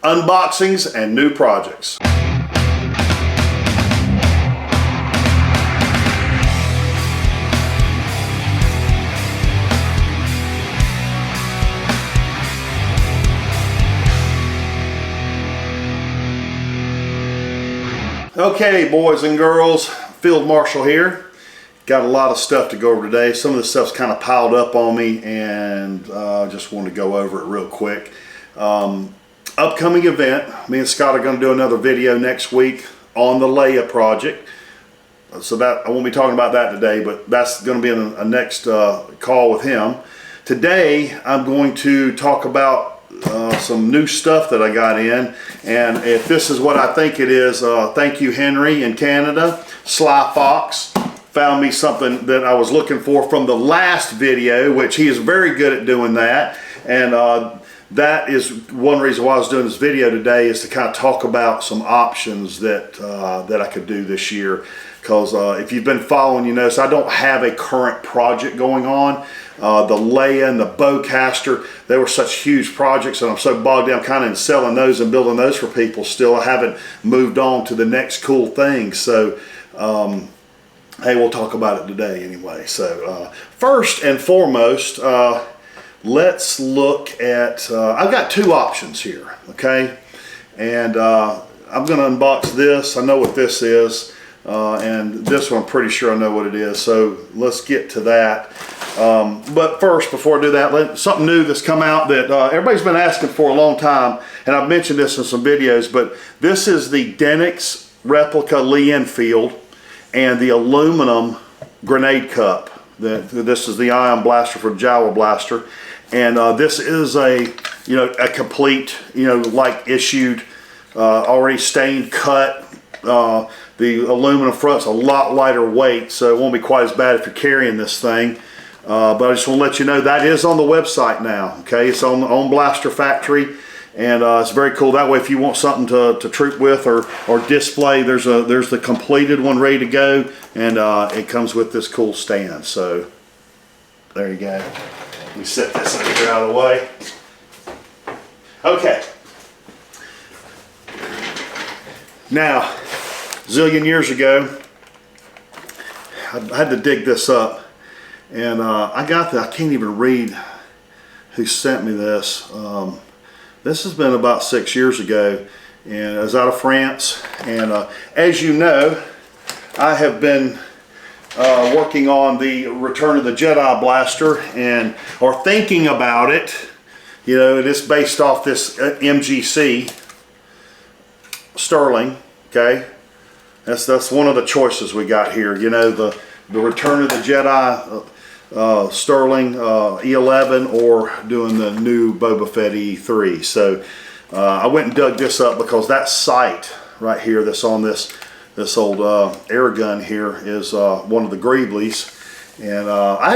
unboxings, and new projects. Okay, boys and girls, Field Marshal here. Got a lot of stuff to go over today. Some of the stuff's kind of piled up on me, and just wanted to go over it real quick. Upcoming event, me and Scott are going to do another video next week on the Leia project. So that I won't be talking about that today, but that's going to be a next call with him. Today, I'm going to talk about some new stuff that I got in, and if this is what I think it is, thank you Henry in Canada. Sly Fox found me something that I was looking for from the last video, which he is very good at doing that, and that is one reason why I was doing this video today, is to kind of talk about some options that that I could do this year. Because if you've been following, you notice I don't have a current project going on. The Leia and the Bowcaster, they were such huge projects, and I'm so bogged down kind of in selling those and building those for people still. I haven't moved on to the next cool thing. So hey, we'll talk about it today anyway. So first and foremost, let's look at, I've got two options here, okay? And I'm going to unbox this. I know what this is. And this one I'm pretty sure I know what it is, so let's get to that. But first, before I do that, something new that's come out that everybody's been asking for a long time, and I've mentioned this in some videos, but this is the Denix replica Lee Enfield and the aluminum grenade cup. This is the ion blaster for Jawa blaster, and this is a complete like issued already stained cut. The aluminum front's a lot lighter weight, so it won't be quite as bad if you're carrying this thing. But I just want to let you know that is on the website now. Okay, it's on Blaster Factory, and it's very cool. That way, if you want something to troop with or display, there's the completed one ready to go, and it comes with this cool stand. So there you go. Let me set this over here out of the way. Okay. Now, zillion years ago, I had to dig this up, and I can't even read who sent me this. This has been about 6 years ago, and it was out of France. And as you know, I have been working on the Return of the Jedi blaster, or thinking about it. It is based off this MGC Sterling. Okay, that's one of the choices we got here. The Return of the Jedi Sterling E11, or doing the new Boba Fett EE-3. So I went and dug this up because that sight right here that's on this old air gun here is one of the Greeblies, and I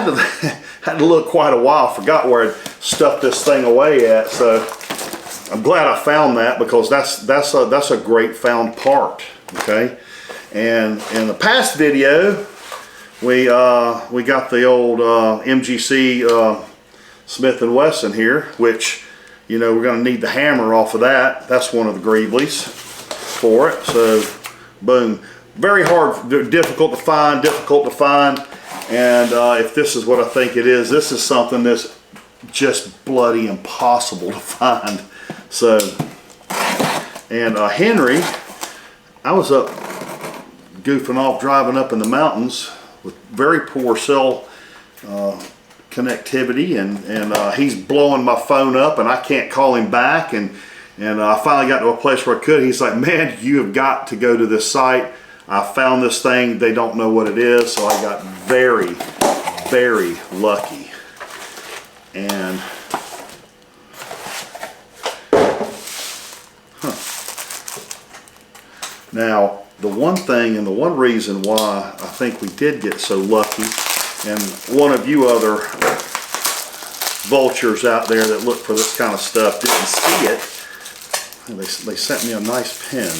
had to look quite a while. Forgot where I'd stuffed this thing away at. So I'm glad I found that, because that's a great found part. Okay, and in the past video, we got the old MGC Smith & Wesson here, which we're going to need the hammer off of that. That's one of the Greeblies for it. So boom, very hard, difficult to find, and if this is what I think it is, this is something that's just bloody impossible to find. So, and Henry, I was up goofing off, driving up in the mountains with very poor cell connectivity, and he's blowing my phone up, and I can't call him back, and I finally got to a place where I could. He's like, man, you have got to go to this site. I found this thing. They don't know what it is, so I got very, very lucky. And now, the one thing and the one reason why I think we did get so lucky, and one of you other vultures out there that look for this kind of stuff didn't see it, and they sent me a nice pin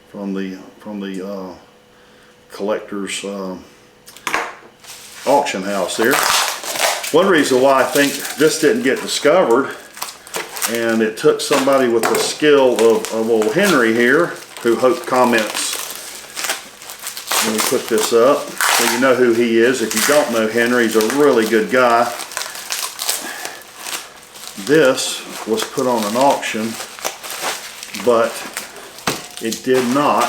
from the collector's auction house there. one reason why I think this didn't get discovered, and it took somebody with the skill of old Henry here, who hope comments when we put this up, so you know who he is. If you don't know Henry, he's a really good guy. This was put on an auction, but it did not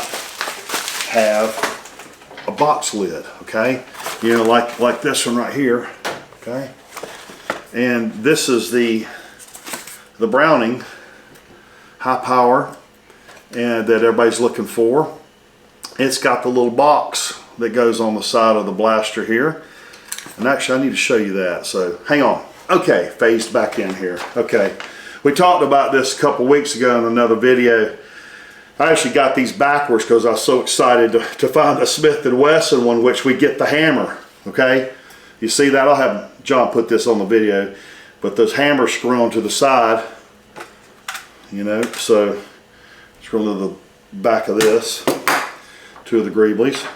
have a box lid, okay? You know, like this one right here, okay? And this is the Browning high power and that everybody's looking for. It's got the little box that goes on the side of the blaster here. And actually I need to show you that, so hang on. Okay, phased back in here. Okay, we talked about this a couple weeks ago in another video. I actually got these backwards because I was so excited to find a Smith & Wesson one, which we get the hammer, okay? You see that? I'll have John put this on the video, but those hammers screw onto the side, you know, so screw to the back of this, two of the greeblies.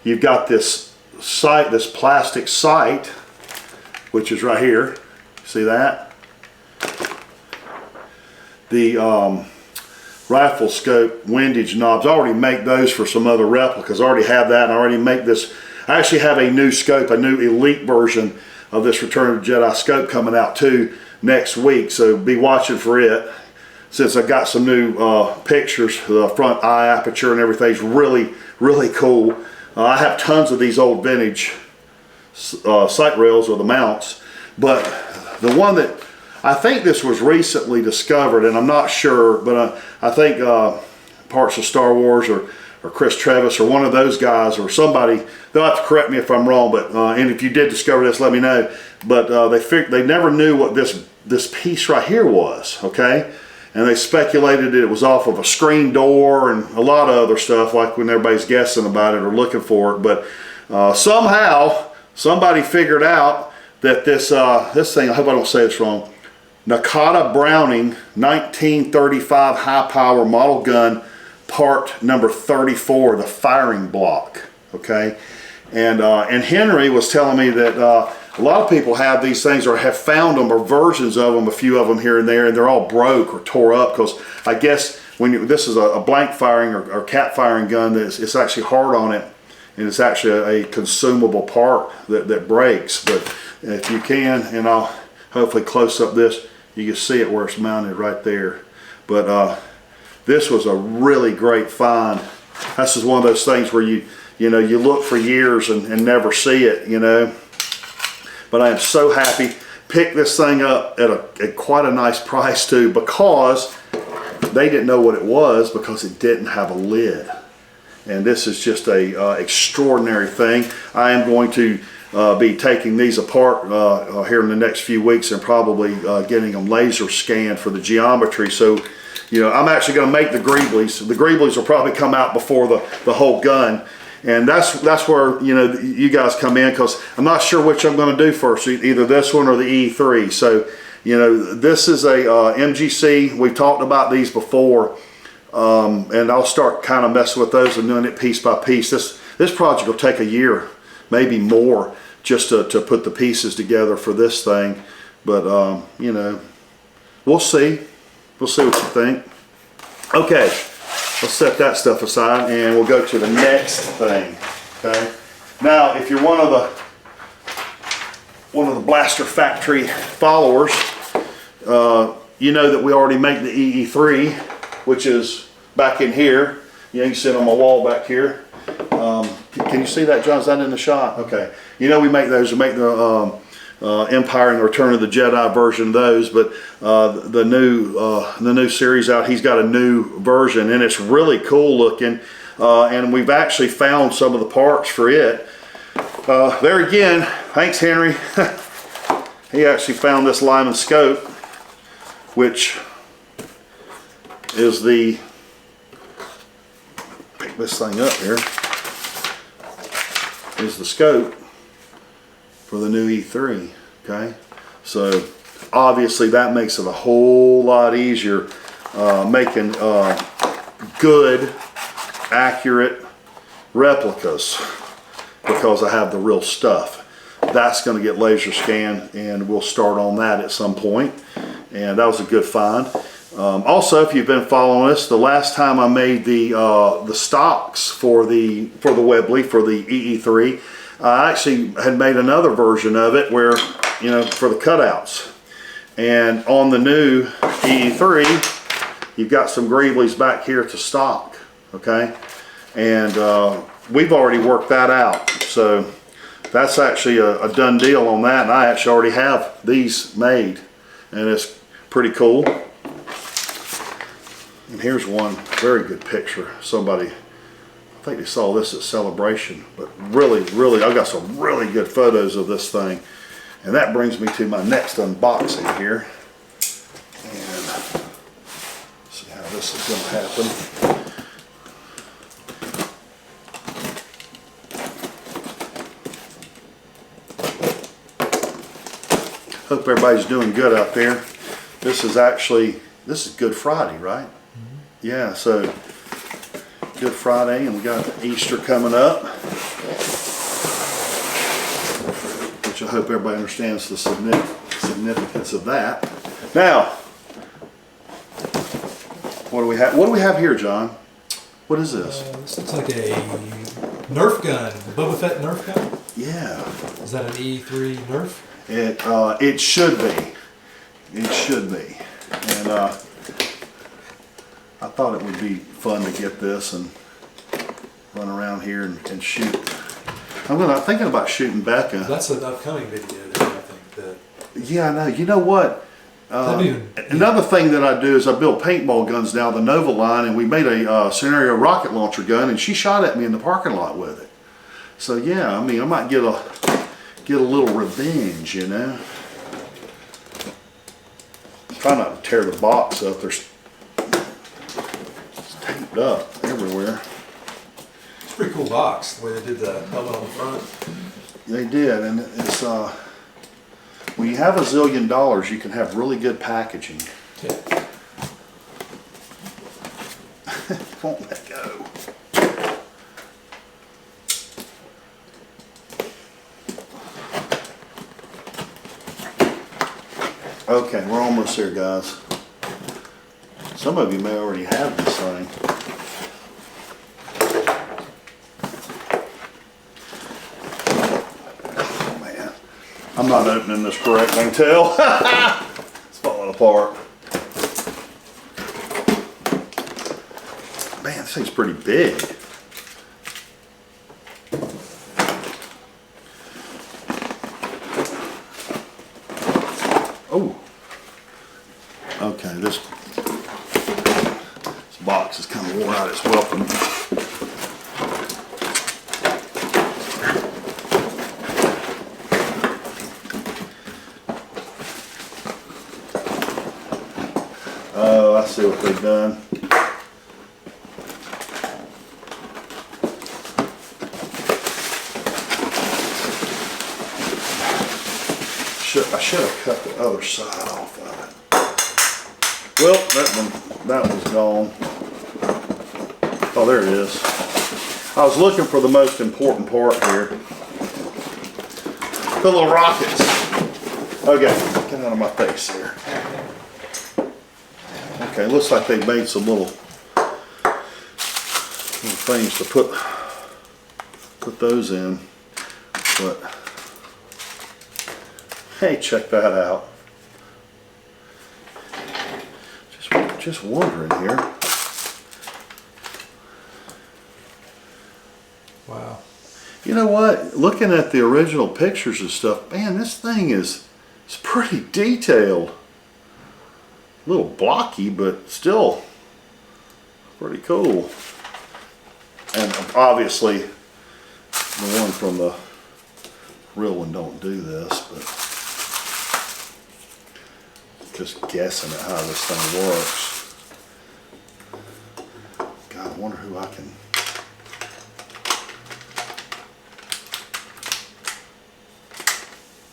You've got this sight, this plastic sight, which is right here. See that? The rifle scope windage knobs. I already make those for some other replicas. I already have that, and I already make this. I actually have a new scope, a new elite version of this Return of the Jedi scope coming out too next week, so be watching for it. Since I got some new pictures, the front eye aperture and everything's really, really cool. I have tons of these old vintage sight rails or the mounts, but the one that I think this was recently discovered, and I'm not sure, but I think parts of Star Wars or Chris Trevis or one of those guys or somebody, they'll have to correct me if I'm wrong, but and if you did discover this, let me know. But they never knew what this piece right here was, okay? And they speculated it was off of a screen door and a lot of other stuff, like when everybody's guessing about it or looking for it. But somehow somebody figured out that this thing, I hope I don't say this wrong, Nakata Browning 1935 high power model gun, part number 34, the firing block, okay? And Henry was telling me that a lot of people have these things or have found them or versions of them, a few of them here and there, and they're all broke or tore up because I guess when this is a blank firing or cap firing gun, it's actually hard on it, and it's actually a consumable part that breaks. But if you can, and I'll hopefully close up this, you can see it where it's mounted right there. But this was a really great find. This is one of those things where you look for years and never see it, you know. But I am so happy. Picked this thing up at quite a nice price too, because they didn't know what it was because it didn't have a lid. And this is just a extraordinary thing. I am going to be taking these apart here in the next few weeks and probably getting them laser scanned for the geometry. So, you know, I'm actually going to make the greeblies. The greeblies will probably come out before the whole gun. And that's where, you know, you guys come in, because I'm not sure which I'm going to do first, either this one or the EE-3. So, you know, this is a MGC. We've talked about these before, and I'll start kind of messing with those and doing it piece by piece. This project will take a year, maybe more, just to put the pieces together for this thing. But, you know, we'll see. We'll see what you think. Okay. Let's set that stuff aside and we'll go to the next thing. Okay. Now, if you're one of the Blaster Factory followers, you know that we already make the EE-3, which is back in here. You know, you can see it on my wall back here. Can you see that, John? Is that in the shot? Okay. You know we make those. We make the Empire and the Return of the Jedi version of those, but the new series out, he's got a new version, and it's really cool looking, and we've actually found some of the parts for it. There again, thanks Henry. He actually found this Lyman scope, which is the, pick this thing up here, is the scope for the new E3, okay? So obviously that makes it a whole lot easier making good, accurate replicas, because I have the real stuff. that's going to get laser scanned, and we'll start on that at some point. And that was a good find. Also, if you've been following us, the last time I made the stocks for the Webley, for the EE-3, I actually had made another version of it where, you know, for the cutouts. And on the new EE-3, you've got some greeblies back here to stock, okay? And we've already worked that out. So that's actually a done deal on that. And I actually already have these made. And it's pretty cool. And here's one very good picture. Somebody, I think they saw this at Celebration, but really, I got some really good photos of this thing. And that brings me to my next unboxing here. And see how this is going to happen. Hope everybody's doing good out there. This is Good Friday, right? Mm-hmm. Yeah, so Good Friday, and we got Easter coming up, which I hope everybody understands the significance of that. Now, what do we have? What do we have here, John? What is this? This looks like a Nerf gun, Boba Fett Nerf gun. Yeah. Is that an EE-3 Nerf? It should be. It should be. And I thought it would be fun to get this and run around here and shoot. I'm thinking about shooting Becca. That's an upcoming video there, I think. Yeah, I know. You know what? Another thing that I do is I build paintball guns now, the Nova line, and we made a scenario rocket launcher gun, and she shot at me in the parking lot with it. So yeah, I mean, I might get a little revenge, you know. Try not to tear the box up. It's taped up everywhere. It's a pretty cool box, the way they did the helmet on the front. They did, and it's when you have $1 zillion, you can have really good packaging. Yeah. Won't let go. Okay, we're almost there, guys. Some of you may already have this thing. Oh, man. I'm not opening this correct, I can tell. It's falling apart. Man, this thing's pretty big. Oh, okay, this box is kind of worn out its welcome. Oh, I see what they've done. I should have cut the other side off of it. Well, that one's gone. Oh, there it is. I was looking for the most important part here. The little rockets. Okay, get out of my face here. Okay, looks like they made some little things to put those in, but hey, check that out. Just wondering here. Wow. You know what? Looking at the original pictures and stuff, man, this thing is pretty detailed. A little blocky, but still pretty cool. And obviously, the one from the real one don't do this, but just guessing at how this thing works. God, I wonder who I can.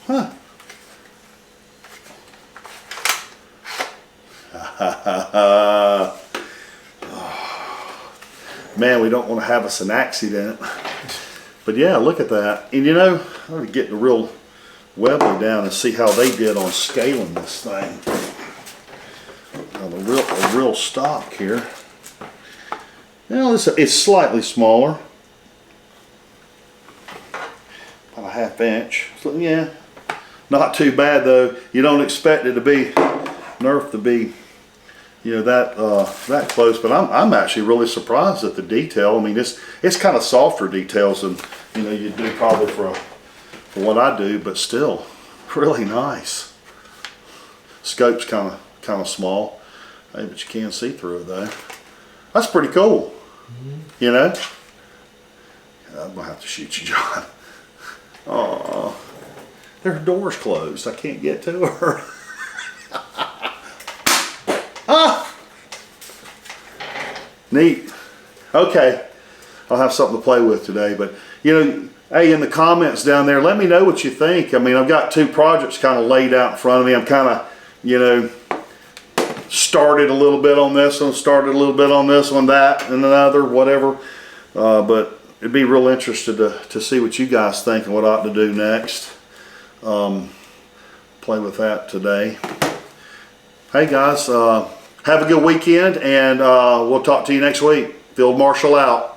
Huh. Man, we don't want to have us an accident. But yeah, look at that. And you know, I'm getting a real Webley down and see how they did on scaling this thing. Now the real stock here. Now it's slightly smaller, about a 1/2 inch. So yeah, not too bad though. You don't expect it to be Nerf to be, you know, that close. But I'm actually really surprised at the detail. I mean, it's kind of softer details than, you know, you do probably for what I do, but still really nice. Scope's kind of small, hey, but you can see through it though. That's pretty cool. You know, I'm gonna have to shoot you, John. Oh, her door's closed. I can't get to her. Ah, neat. Okay, I'll have something to play with today. But you know, hey, in the comments down there, let me know what you think. I mean, I've got 2 projects kind of laid out in front of me. I'm kind of, you know, started a little bit on this one, started a little bit on this one, that, and another, whatever. But it'd be real interested to see what you guys think and what I ought to do next. Play with that today. Hey guys, have a good weekend, and we'll talk to you next week. Field Marshal out.